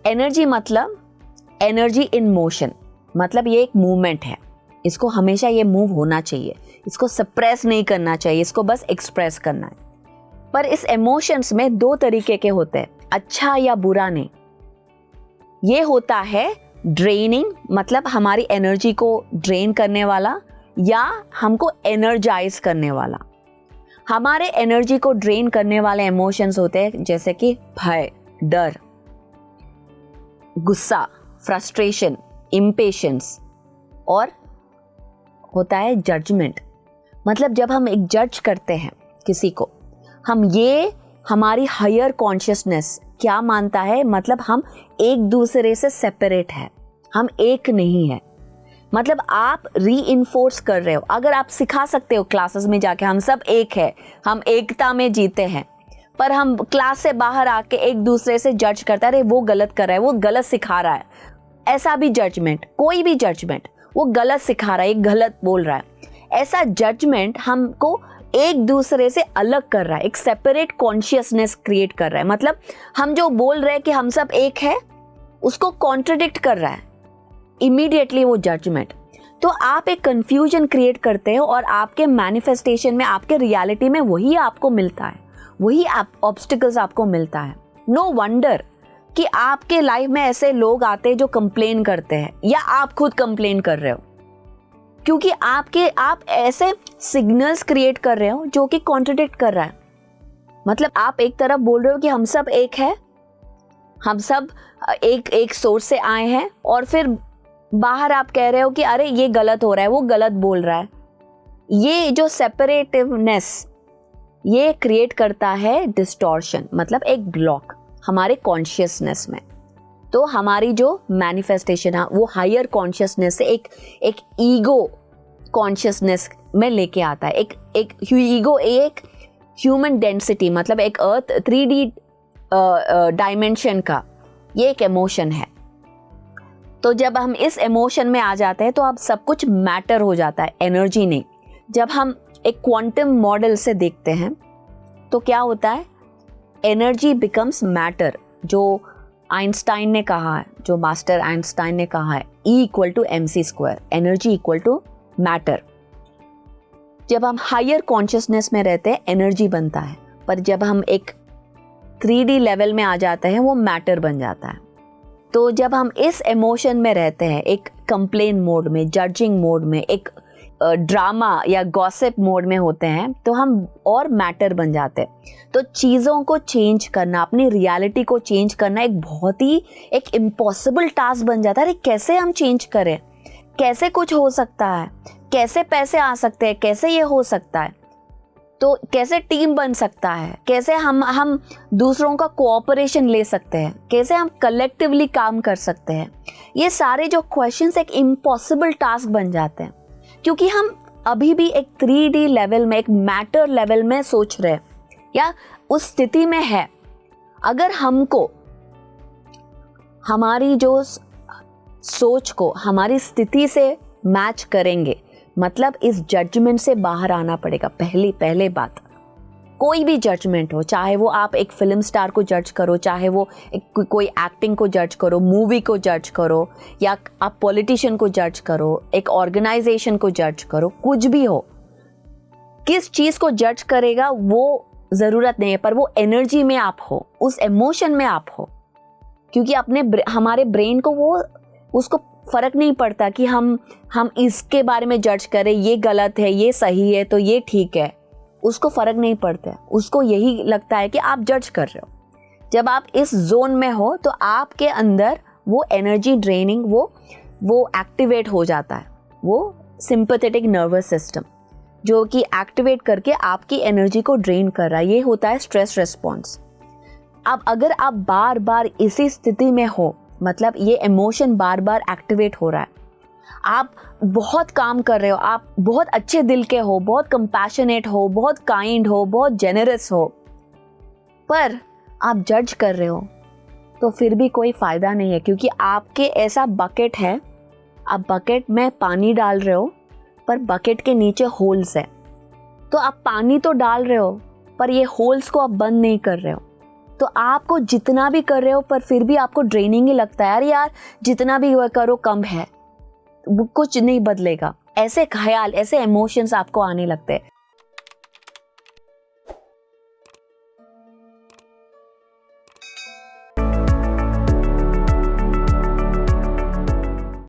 Energy मतलब energy in motion, मतलब ये एक मूवमेंट है, इसको हमेशा ये मूव होना चाहिए, इसको सप्रेस नहीं करना चाहिए, इसको बस एक्सप्रेस करना है। पर इस इमोशंस में दो तरीके के होते हैं, अच्छा या बुरा नहीं। ये होता है ड्रेनिंग, मतलब हमारी एनर्जी को ड्रेन करने वाला, या हमको एनर्जाइज करने वाला। हमारे एनर्जी को ड्रेन करने वाले इमोशंस होते हैं जैसे कि भय, डर, गुस्सा, फ्रस्ट्रेशन, इम्पेशंस, और होता है जजमेंट। मतलब जब हम एक जज करते हैं किसी को, हम ये हमारी हायर कॉन्शियसनेस क्या मानता है, मतलब हम एक दूसरे से सेपरेट है, हम एक नहीं है। मतलब आप रीइंफोर्स कर रहे हो। अगर आप सिखा सकते हो क्लासेस में जाके हम सब एक है, हम एकता में जीते हैं, पर हम क्लास से बाहर आके एक दूसरे से जज करता है, अरे वो गलत कर रहा है, वो गलत सिखा रहा है, ऐसा भी जजमेंट, कोई भी जजमेंट, वो गलत सिखा रहा है, गलत बोल रहा है, ऐसा जजमेंट हमको एक दूसरे से अलग कर रहा है, एक सेपरेट कॉन्शियसनेस क्रिएट कर रहा है। मतलब हम जो बोल रहे हैं कि हम सब एक है, उसको कॉन्ट्रडिक्ट कर रहा है इमीडिएटली वो जजमेंट। तो आप एक कंफ्यूजन क्रिएट करते हो और आपके मैनिफेस्टेशन में, आपके रियलिटी में वही आपको मिलता है, वही ऑब्स्टिकल्स आपको मिलता है। नो वंडर कि आपके लाइफ में ऐसे लोग आते हैं जो कंप्लेन करते हैं, या आप खुद कंप्लेन कर रहे हो, क्योंकि आप ऐसे सिग्नल्स क्रिएट कर रहे हो जो कि कॉन्ट्रडिक्ट कर रहा है। मतलब आप एक तरफ बोल रहे हो कि हम सब एक है, हम सब एक सोर्स से आए हैं, और फिर बाहर आप कह रहे हो कि अरे ये गलत हो रहा है, वो गलत बोल रहा है। ये जो सेपरेटिवनेस ये क्रिएट करता है डिस्टॉर्शन, मतलब एक ब्लॉक हमारे कॉन्शियसनेस में। तो हमारी जो मैनिफेस्टेशन है वो हायर कॉन्शियसनेस से एक ईगो कॉन्शियसनेस में लेके आता है। एक ईगो एक ह्यूमन डेंसिटी, मतलब एक अर्थ 3D डायमेंशन का ये एक इमोशन है। तो जब हम इस इमोशन में आ जाते हैं तो अब सब कुछ मैटर हो जाता है, एनर्जी नहीं। जब हम एक क्वांटम मॉडल से देखते हैं तो क्या होता है, एनर्जी बिकम्स मैटर। जो आइंस्टाइन ने कहा है, जो मास्टर आइंस्टाइन ने कहा है, E=mc², energy equal to matter. जब हम हायर कॉन्शियसनेस में रहते हैं एनर्जी बनता है, पर जब हम एक 3D लेवल में आ जाते हैं वो मैटर बन जाता है। तो जब हम इस इमोशन में रहते हैं, एक कंप्लेन मोड में, जजिंग मोड में, एक ड्रामा या गॉसिप मोड में होते हैं, तो हम और मैटर बन जाते हैं। तो चीज़ों को चेंज करना, अपनी रियलिटी को चेंज करना एक बहुत ही एक इम्पॉसिबल टास्क बन जाता है। अरे कैसे हम चेंज करें, कैसे कुछ हो सकता है, कैसे पैसे आ सकते हैं, कैसे ये हो सकता है, तो कैसे टीम बन सकता है, कैसे हम दूसरों का कोऑपरेशन ले सकते हैं, कैसे हम कलेक्टिवली काम कर सकते हैं। ये सारे जो क्वेश्चंस एक इम्पॉसिबल टास्क बन जाते हैं, क्योंकि हम अभी भी एक 3D लेवल में, एक मैटर लेवल में सोच रहे हैं या उस स्थिति में है। अगर हमको हमारी जो सोच को हमारी स्थिति से मैच करेंगे, मतलब इस जजमेंट से बाहर आना पड़ेगा। पहले बात, कोई भी जजमेंट हो, चाहे वो आप एक फिल्म स्टार को जज करो, चाहे वो कोई एक्टिंग को जज करो, मूवी को जज करो, या आप पॉलिटिशियन को जज करो, एक ऑर्गेनाइजेशन को जज करो, कुछ भी हो, किस चीज़ को जज करेगा वो ज़रूरत नहीं है, पर वो एनर्जी में आप हो, उस इमोशन में आप हो। क्योंकि हमारे ब्रेन को वो उसको फ़र्क नहीं पड़ता कि हम इसके बारे में जज करें, ये गलत है, ये सही है, तो ये ठीक है, उसको फ़र्क नहीं पड़ता है। उसको यही लगता है कि आप जज कर रहे हो। जब आप इस जोन में हो तो आपके अंदर वो एनर्जी ड्रेनिंग वो एक्टिवेट हो जाता है, वो सिंपैथेटिक नर्वस सिस्टम जो कि एक्टिवेट करके आपकी एनर्जी को ड्रेन कर रहा है। ये होता है स्ट्रेस रिस्पॉन्स। अब अगर आप बार बार इसी स्थिति में हो, मतलब ये इमोशन बार बार एक्टिवेट हो रहा है, आप बहुत काम कर रहे हो, आप बहुत अच्छे दिल के हो, बहुत कंपैशनेट हो, बहुत काइंड हो, बहुत जेनरस हो, पर आप जज कर रहे हो, तो फिर भी कोई फ़ायदा नहीं है। क्योंकि आपके ऐसा बकेट है, आप बकेट में पानी डाल रहे हो, पर बकेट के नीचे होल्स है। तो आप पानी तो डाल रहे हो, पर ये होल्स को आप बंद नहीं कर रहे हो। तो आपको जितना भी कर रहे हो पर फिर भी आपको ड्रेनिंग ही लगता है, यार जितना भी करो कम है, वो कुछ नहीं बदलेगा, ऐसे ख्याल, ऐसे इमोशंस आपको आने लगते हैं।